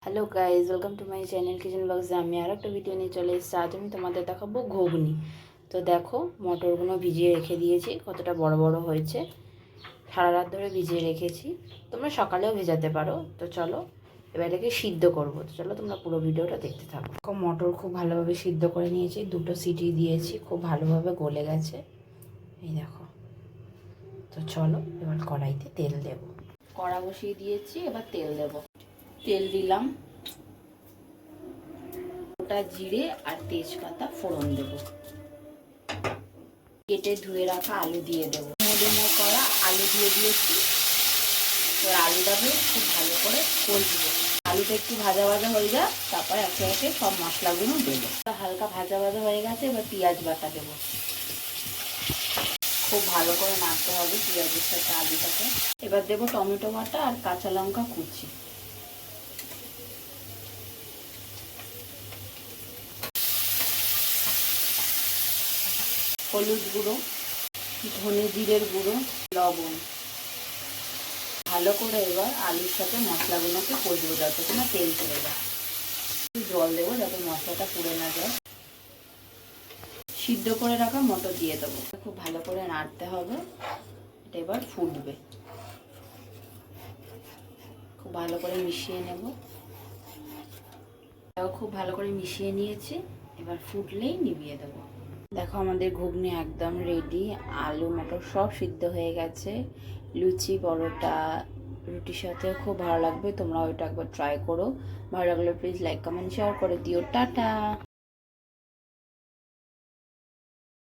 Hello guys, welcome to my channel kitchen ব্লগসে। আমি আর একটা ভিডিও নিয়ে চলে এসেছি। আজ আমি তোমাদের দেখাবো ঘুগনি। তো দেখো, মটরগুলো ভিজিয়ে রেখে দিয়েছি, কতটা বড় বড় হয়েছে। সারা রাত ধরে ভিজিয়ে রেখেছি, তোমরা সকালেও ভেজাতে পারো। তো চলো এবার এটাকে সিদ্ধ করবো। তো চলো তোমরা পুরো ভিডিওটা দেখতে থাকো। মটর খুব ভালোভাবে সিদ্ধ করে নিয়েছি, 2টো সিটি দিয়েছি, খুব ভালোভাবে গলে গেছে। এই দেখো। তো চলো এবার কড়াইতে তেল দেবো। কড়া বসিয়ে দিয়েছি, এবার তেল দেবো। তেল দিলাম, গোটা জিরে আর তেজপাতা ফোড়ন দেবো। কেটে ধুয়ে রাখা আলু দিয়ে দেবো। ডেমো করা আলু দিয়ে দিয়েছি। এবার আলুটাকে খুব ভালো করে কষবো। আলুটা একটু ভাজা ভাজা হয়ে যায়, তারপর একে একে সব মশলাগুলো দেবো। হালকা ভাজা ভাজা হয়ে গেছে, এবার পেঁয়াজ বাটা দেবো। খুব ভালো করে নাড়তে হবে পেঁয়াজের সাথে আলুটাকে। এবার দেবো টমেটো বাটা আর কাঁচা লঙ্কা কুচি। হলুদ গুঁড়ো, ধনে জিরের গুঁড়ো, লবণ। ভালো করে এবার আলুর সাথে মশলাগুলোকে কষবো যতক্ষণ না তেল ছেড়ে যায়। জল দেবো যাতে মশলাটা পুড়ে না যায়। সিদ্ধ করে রাখা মটর দিয়ে দেবো। খুব ভালো করে নাড়তে হবে, এটা এবার ফুটবে। খুব ভালো করে মিশিয়ে নেব। খুব ভালো করে মিশিয়ে নিয়েছি, এবার ফুটলেই নিভিয়ে দেবো। দেখো আমাদের ঘুগনি একদম রেডি। আলু মটর সব সিদ্ধ হয়ে গেছে। লুচি, পরোটা, রুটির সাথে খুব ভালো লাগবে। তোমরা ওইটা একবার ট্রাই করো। ভালো লাগলে প্লিজ লাইক কমেন্ট শেয়ার করে দিও। টাটা।